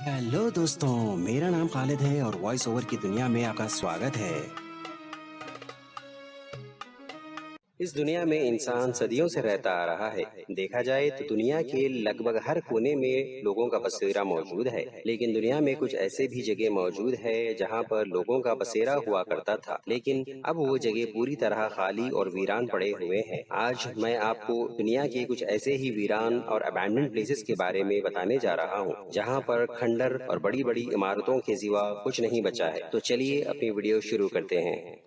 Hello दोस्तों, मेरा नाम खालिद है और वॉइस ओवर की दुनिया में आपका स्वागत है। इस दुनिया में इंसान सदियों से रहता आ रहा है। देखा जाए तो दुनिया के लगभग हर कोने में लोगों का बसेरा मौजूद है, लेकिन दुनिया में कुछ ऐसे भी जगह मौजूद है जहां पर लोगों का बसेरा हुआ करता था, लेकिन अब वो जगह पूरी तरह खाली और वीरान पड़े हुए हैं। आज मैं आपको दुनिया के कुछ ऐसे ही वीरान और अबैंडन्ड प्लेसेस के बारे में बताने जा रहा हूँ, जहाँ पर खंडर और बड़ी बड़ी इमारतों के सिवा कुछ नहीं बचा है। तो चलिए अपनी वीडियो शुरू करते हैं।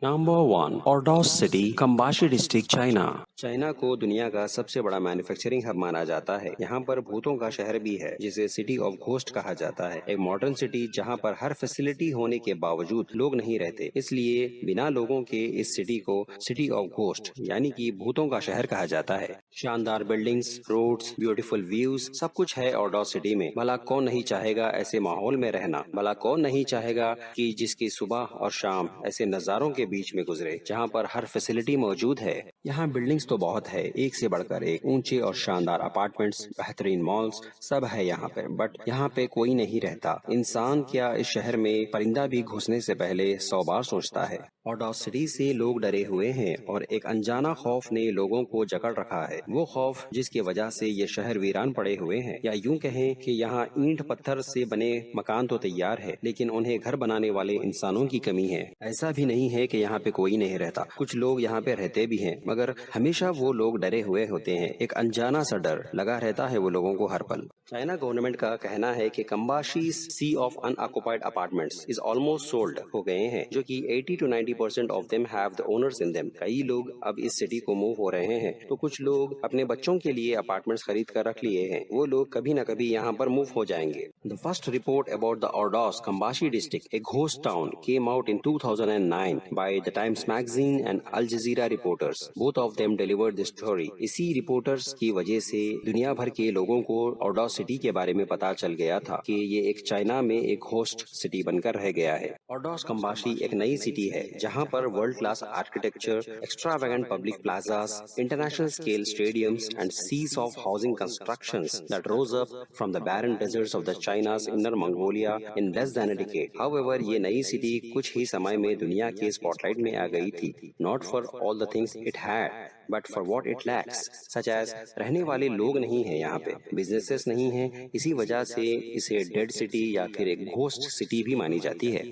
Number 1, Ordos city, Kangbashi district, China. China को दुनिया का सबसे बड़ा मैन्युफैक्चरिंग हब माना जाता है। यहाँ पर भूतों का शहर भी है, जिसे सिटी ऑफ घोस्ट कहा जाता है। एक मॉडर्न सिटी जहाँ पर हर फैसिलिटी होने के बावजूद लोग नहीं रहते, इसलिए बिना लोगों के इस सिटी को सिटी ऑफ घोस्ट यानी कि भूतों का शहर कहा जाता है। शानदार बिल्डिंग्स, रोड्स, ब्यूटीफुल व्यूज, सब कुछ है ओर्डोस सिटी में। भला कौन नहीं चाहेगा ऐसे माहौल में रहना? भला कौन नहीं चाहेगा कि जिसकी सुबह और शाम ऐसे नजारों के बीच में गुजरे, जहाँ पर हर फैसिलिटी मौजूद है। यहाँ बिल्डिंग्स तो बहुत है, एक से बढ़कर एक, ऊंचे और शानदार अपार्टमेंट्स, बेहतरीन मॉल्स, सब है यहाँ पे। बट यहाँ पे कोई नहीं रहता। इंसान क्या, इस शहर में परिंदा भी घुसने से पहले 100 बार सोचता है। ऑडोसिटी से लोग डरे हुए हैं और एक अनजाना खौफ ने लोगों को जकड़ रखा है। वो खौफ जिसकी वजह से ये शहर वीरान पड़े हुए हैं, या यूं कहें कि यहाँ ईंट पत्थर से बने मकान तो तैयार है, लेकिन उन्हें घर बनाने वाले इंसानों की कमी है। ऐसा भी नहीं है कि यहाँ पे कोई नहीं रहता, कुछ लोग यहाँ पे रहते भी हैं, मगर हमेशा वो लोग डरे हुए होते हैं। एक अनजाना सा डर लगा रहता है वो लोगों को हर पल। चाइना गवर्नमेंट का कहना है कि Kangbashi sea of unoccupied apartments is almost sold हो गए हैं, जो कि 80 to 90% of them have the owners in them. कई लोग अब इस सिटी को मूव हो रहे हैं, तो कुछ लोग अपने बच्चों के लिए अपार्टमेंट्स खरीद कर रख लिए हैं। वो लोग कभी न कभी यहाँ पर मूव हो जाएंगे। The first report about the Ordos Kangbashi district, a ghost town, came out in 2009 by the Times Magazine and Al Jazeera reporters. Both of them delivered this story. इसी रिपोर्टर्स की वजह से दुनिया भर के लोगों को ओर्डोस सिटी के बारे में पता चल गया था कि ये एक चाइना में एक होस्ट सिटी बनकर रह गया है। ओर्डोस कंबाशी एक नई सिटी है जहां पर world class architecture, extravagant public plazas, international scale stadiums and seas of housing constructions that rose up from the barren deserts of the China's inner Mongolia in less than a decade. However, ये नई city कुछ ही समय में दुनिया के spotlight में आ गई थी, not for all the things it had, but for what it lacks, such as रहने वाले लोग नहीं हैं यहाँ पे, बिजनेसेस नहीं हैं, इसी वजह से इसे डेड सिटी या फिर एक घोस्ट सिटी भी मानी जाती है।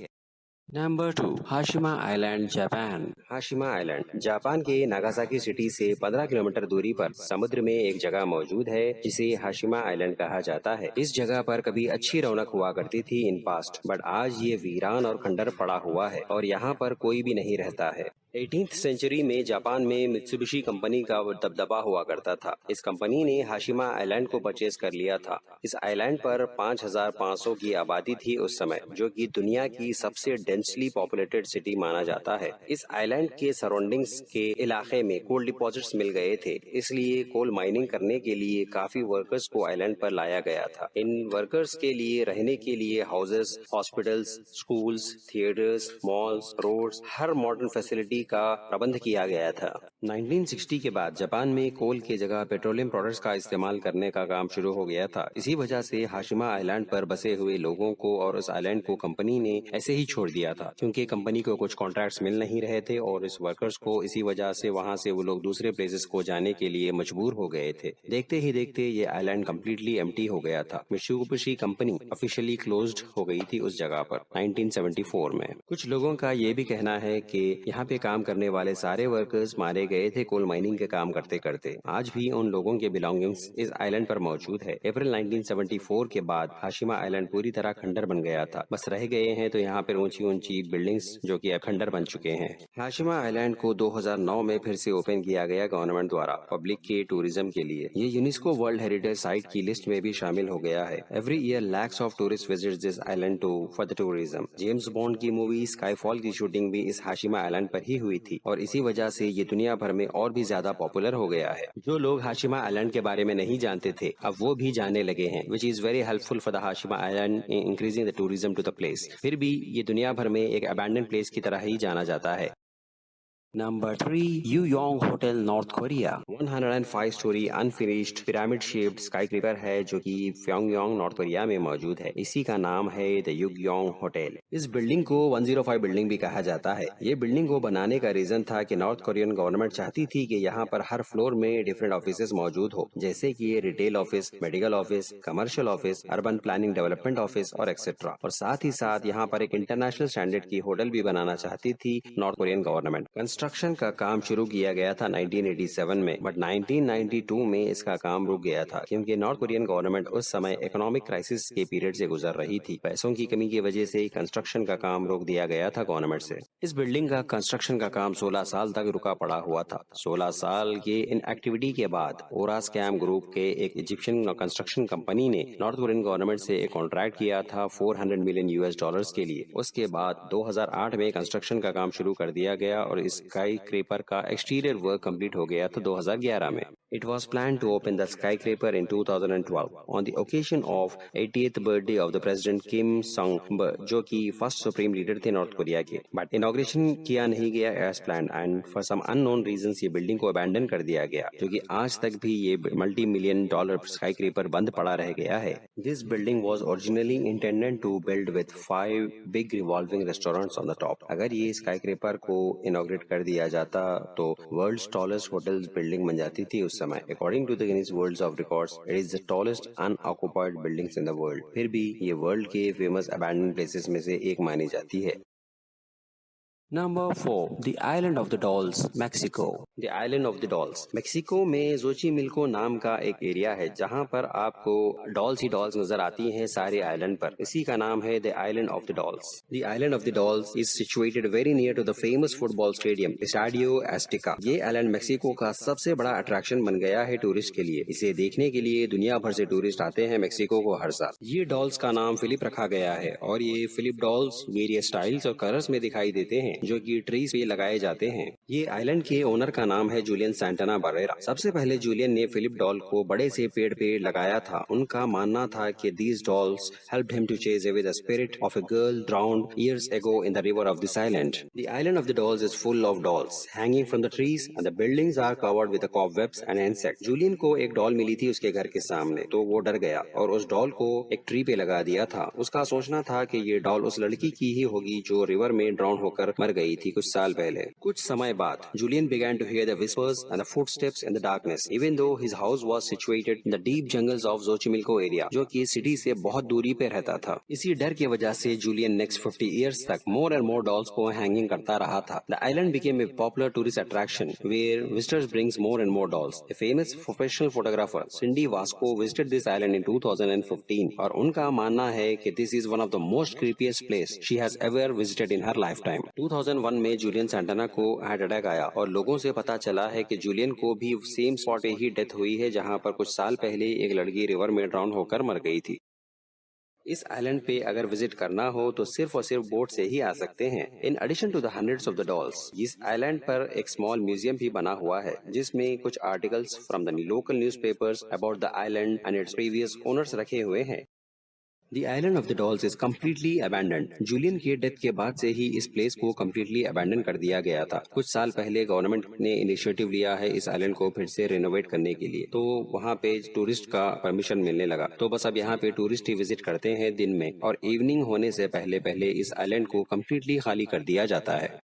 Number 2, Hashima island, Japan. Hashima island Japan के नागासाकी सिटी से 15 किलोमीटर दूरी पर समुद्र में एक जगह मौजूद है जिसे हाशिमा आइलैंड कहा जाता है। इस जगह पर कभी अच्छी रौनक हुआ करती थी इन पास्ट, बट आज ये वीरान और खंडर पड़ा हुआ है और यहाँ पर कोई भी नहीं रहता है। 18th सेंचुरी में जापान में मित्सुबिशी कंपनी का दबदबा हुआ करता था। इस कंपनी ने हाशिमा आइलैंड को परचेज कर लिया था। इस आइलैंड पर 5500 की आबादी थी उस समय, जो कि दुनिया की सबसे डेंसली पॉपुलेटेड सिटी माना जाता है। इस आइलैंड के सराउंडिंग्स के इलाके में कोल डिपॉजिट्स मिल गए थे, इसलिए कोल माइनिंग करने के लिए काफी वर्कर्स को आइलैंड पर लाया गया था। इन वर्कर्स के लिए रहने के लिए houses, hospitals, schools, theatres, malls, roads, हर मॉडर्न फैसिलिटी का प्रबंध किया गया था। 1960 के बाद जापान में कोल के जगह पेट्रोलियम प्रोडक्ट्स का इस्तेमाल करने का काम शुरू हो गया था। इसी वजह से हाशिमा आइलैंड पर बसे हुए लोगों को और उस आइलैंड को कंपनी ने ऐसे ही छोड़ दिया था, क्योंकि कंपनी को कुछ कॉन्ट्रैक्ट्स मिल नहीं रहे थे और इस वर्कर्स को इसी वजह से वहां से वो लोग दूसरे प्लेसेस को जाने के लिए मजबूर हो गए थे। देखते ही देखते ये आइलैंड कम्प्लीटली एम्प्टी हो गया था। मित्सुबिशी कंपनी ऑफिशियली क्लोज्ड हो गई थी उस जगह पर 1974 में। कुछ लोगों का ये भी कहना है कि यहाँ पे काम करने वाले सारे वर्कर्स मारे गए थे कोल माइनिंग के काम करते करते। आज भी उन लोगों के बिलोंगिंग्स इस आइलैंड पर मौजूद है। अप्रैल 1974 के बाद हाशिमा आइलैंड पूरी तरह खंडर बन गया था। बस रह गए हैं तो यहाँ पर ऊंची ऊंची बिल्डिंग्स जो कि खंडर बन चुके हैं। हाशिमा आइलैंड को 2009 में फिर से ओपन किया गया गवर्नमेंट द्वारा पब्लिक के टूरिज्म के लिए। ये यूनेस्को वर्ल्ड हेरिटेज साइट की लिस्ट में भी शामिल हो गया है। Every year lakhs of tourist visit this island to for the tourism. James Bond की मूवी स्काईफॉल की शूटिंग भी इस हाशिमा आइलैंड पर ही हुई थी और इसी वजह से ये दुनिया भर में और भी ज्यादा पॉपुलर हो गया है। जो लोग हाशिमा आइलैंड के बारे में नहीं जानते थे, अब वो भी जानने लगे हैं, which is very helpful for the Hashima island in increasing the tourism to the place. फिर भी ये दुनिया भर में एक अबैंडन प्लेस की तरह ही जाना जाता है। Number 3, Yuyong Hotel, North Korea. 105-story unfinished pyramid-shaped skyscraper है जो कि प्योंगयांग, नॉर्थ कोरिया में मौजूद है। इसी का नाम है द युगयोंग होटल। इस बिल्डिंग को 105 बिल्डिंग भी कहा जाता है। ये बिल्डिंग को बनाने का रीजन था कि नॉर्थ कोरियन गवर्नमेंट चाहती थी कि यहाँ पर हर फ्लोर में डिफरेंट ऑफिसेज मौजूद हो, जैसे कि ये retail office, medical office, commercial office, urban planning development office और एक्सेट्रा। और साथ ही साथ यहाँ पर एक इंटरनेशनल स्टैंडर्ड की होटल भी बनाना चाहती थी नॉर्थ कोरियन गवर्नमेंट। कंस्ट्रक्शन का काम शुरू किया गया था 1987 में, बट 1992 में इसका काम रुक गया था क्योंकि नॉर्थ कोरियन गवर्नमेंट उस समय इकोनॉमिक क्राइसिस के पीरियड से गुजर रही थी। पैसों की कमी की वजह से कंस्ट्रक्शन का काम रोक दिया गया था गवर्नमेंट से। इस बिल्डिंग का कंस्ट्रक्शन का काम 16 साल तक रुका पड़ा हुआ था। 16 साल की इन एक्टिविटी के बाद ओरा स्कैम ग्रुप के एक इजिप्शियन कंस्ट्रक्शन कंपनी ने नॉर्थ कोरियन गवर्नमेंट से एक कॉन्ट्रैक्ट किया था $400 मिलियन के लिए। उसके बाद 2008 में कंस्ट्रक्शन का काम शुरू कर दिया गया और इस स्काईक्रेपर का एक्सटीरियर वर्क कंप्लीट हो गया था 2011 में। It was planned to open the skyscraper in 2012 on the occasion of 80th birthday of the President Kim Sung-ba, जो कि फर्स्ट सुप्रीम लीडर थे नॉर्थ कोरिया के। बट इनॉग्रेशन किया नहीं गया as plan and for some unknown reasons ये building को abandon कर दिया गया, क्योंकि आज तक भी ये $multi-million स्काईक्रेपर बंद पड़ा रह गया है। This building was originally intended to build with 5 big revolving restaurants on the top। अगर ये स्काईक्रेपर को इनॉग्रेट कर दिया जाता तो वर्ल्ड्स टॉलेस्ट होटल्स बिल्डिंग बन जाती थी उस समय। According to the Guinness World of Records, it is the tallest unoccupied buildings in the world। फिर भी ये वर्ल्ड के फेमस abandoned places में से एक मानी जाती है। Number 4, The Island of the Dolls, Mexico। The Island of the Dolls, Mexico में जोचिमिल्को नाम का एक एरिया है जहाँ पर आपको डॉल्स ही डॉल्स नजर आती हैं सारे आइलैंड पर। इसी का नाम है the island of the dolls. The island of the dolls is situated very near to the famous football stadium Stadio Azteca. ये आइलैंड मेक्सिको का सबसे बड़ा अट्रैक्शन बन गया है टूरिस्ट के लिए। इसे देखने के लिए दुनिया भर से टूरिस्ट आते हैं मेक्सिको को हर साल। ये डॉल्स का नाम फिलिप रखा गया है और ये फिलिप डॉल्स वेरियस स्टाइल्स और कलर्स में दिखाई देते हैं जो कि ट्रीज पे लगाए जाते हैं। ये आइलैंड के ओनर का नाम है जूलियन सैंटाना बरेरा। सबसे पहले जूलियन ने फिलिप डॉल को बड़े से पेड़ पे लगाया था। उनका मानना था कि these dolls helped him to chase away the spirit of a girl drowned years ago in the river of this island। The island of the dolls is full of dolls hanging from the trees and the buildings are covered with the cobwebs and insects। Julian को एक doll मिली थी उसके घर के सामने, तो वो डर गया और उस डॉल को एक ट्री पे लगा दिया था। उसका सोचना था कि ये डॉल उस लड़की की ही होगी जो रिवर में ड्राउन होकर मर गई थी कुछ साल पहले। कुछ समय बाद Julian began to hear the whispers and the footsteps in the darkness, even though his house was situated in the deep jungles of Xochimilco area, जो कि सिटी से बहुत दूरी पे रहता था। इसी डर की वजह से Julian next 50 years तक more and more dolls को हैंगिंग करता रहा था। The island became a popular tourist attraction where visitors brings more and more dolls। A famous professional photographer Cindy Vasco visited this island in 2015 और उनका मानना है कि this is one of the most creepiest place she has ever visited in her lifetime। 2001 में Julian Santana को heart attack आया और लोगों से पता चला है कि जूलियन को भी सेम स्पॉट पे ही डेथ हुई है जहां पर कुछ साल पहले एक लड़की रिवर में ड्राउन होकर मर गई थी। इस आइलैंड पे अगर विजिट करना हो तो सिर्फ और सिर्फ बोट से ही आ सकते हैं। In addition to the hundreds of the dolls, इस आइलैंड पर एक स्मॉल म्यूजियम भी बना हुआ है जिसमें कुछ articles from the local newspapers about the island and its previous owners रखे हुए हैं। The Island of the Dolls is completely abandoned। Julian के डेथ के बाद से ही इस प्लेस को completely abandon कर दिया गया था। कुछ साल पहले गवर्नमेंट ने इनिशिएटिव लिया है इस आइलैंड को फिर से रिनोवेट करने के लिए, तो वहाँ पे टूरिस्ट का परमिशन मिलने लगा। तो बस अब यहाँ पे टूरिस्ट ही विजिट करते हैं दिन में और इवनिंग होने से पहले पहले इस आइलैंड को completely खाली कर दिया जाता है।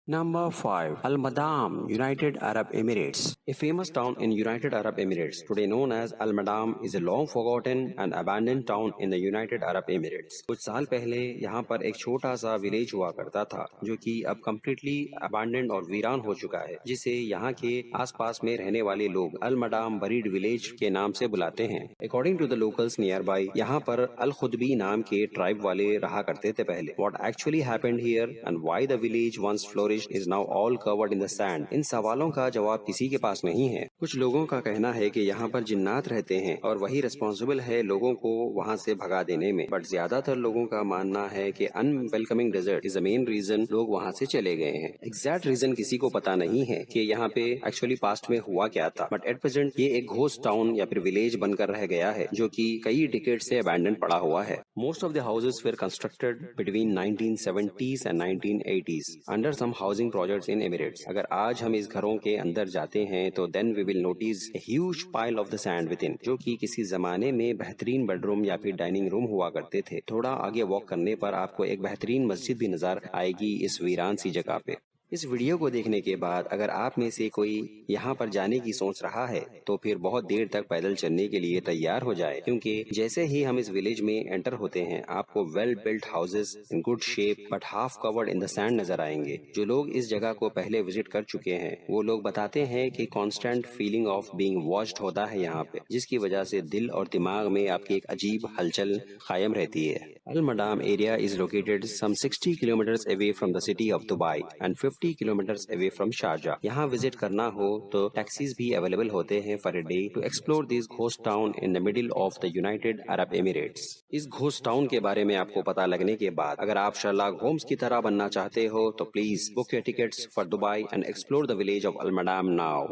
Number 5, Al Madam, United Arab Emirates। A famous town in United Arab Emirates, today known as Al Madam, is a long forgotten and abandoned town in the United Arab Emirates। कुछ साल पहले यहाँ पर एक छोटा सा विलेज हुआ करता था जो कि अब completely abandoned और वीरान हो चुका है, जिसे यहाँ के आसपास में रहने वाले लोग Al Madam Buried Village के नाम से बुलाते हैं। According to the locals nearby, यहाँ पर अल खुदबी नाम के ट्राइब वाले रहा करते थे पहले। What actually happened here and why the village once flourished is now all covered in the sand, इन सवालों का जवाब किसी के पास नहीं है। कुछ लोगों का कहना है कि यहाँ पर जिन्नात रहते हैं और वही रिस्पॉन्सिबल है लोगों को वहाँ से भगा देने में, बट ज्यादातर लोगों का मानना है कि unwelcoming desert is the main reason लोग वहाँ से चले गए हैं। एग्जैक्ट रीजन किसी को पता नहीं है कि यहाँ पे एक्चुअली पास्ट में हुआ क्या था, बट एट प्रेजेंट ये एक घोस्ट टाउन या फिर विलेज बनकर रह गया है जो कि कई डिकेड से अबैंडन पड़ा हुआ है। Most of the houses were constructed between 1970s and 1980s। अंडर सम housing projects in Emirates. अगर आज हम इस घरों के अंदर जाते हैं तो then we will notice a huge pile of the sand within, जो कि किसी जमाने में बेहतरीन बेडरूम या फिर डाइनिंग रूम हुआ करते थे। थोड़ा आगे वॉक करने पर आपको एक बेहतरीन मस्जिद भी नजर आएगी इस वीरान सी जगह पे। इस वीडियो को देखने के बाद अगर आप में से कोई यहाँ पर जाने की सोच रहा है तो फिर बहुत देर तक पैदल चलने के लिए तैयार हो जाए, क्योंकि जैसे ही हम इस विलेज में एंटर होते हैं आपको well built houses in good shape but half covered in the sand नजर आएंगे। जो लोग इस जगह को पहले विजिट कर चुके हैं वो लोग बताते हैं कि constant feeling of being watched होता है यहाँ पे, जिसकी वजह से दिल और दिमाग में आपकी एक अजीब हलचल कायम रहती है। Al Madam area is located some 60 kilometres away from the city of Dubai and 50 kilometres away from Sharjah. यहाँ विजिट करना हो तो टैक्सीज भी अवेलेबल होते हैं for a day to explore this ghost town in the middle of the United Arab Emirates. इस ghost town के बारे में आपको पता लगने के बाद अगर आप शर्लॉक होम्स की तरह बनना चाहते हो तो please book your tickets for Dubai and explore the village of Al Madam now.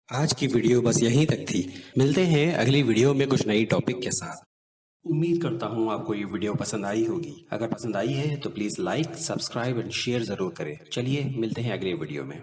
आज की वीडियो बस यहीं तक थी। मिलते हैं अगली वीडियो में कुछ नई टॉपिक के साथ। उम्मीद करता हूँ आपको ये वीडियो पसंद आई होगी। अगर पसंद आई है तो please like, subscribe and share जरूर करें। चलिए मिलते हैं अगले वीडियो में।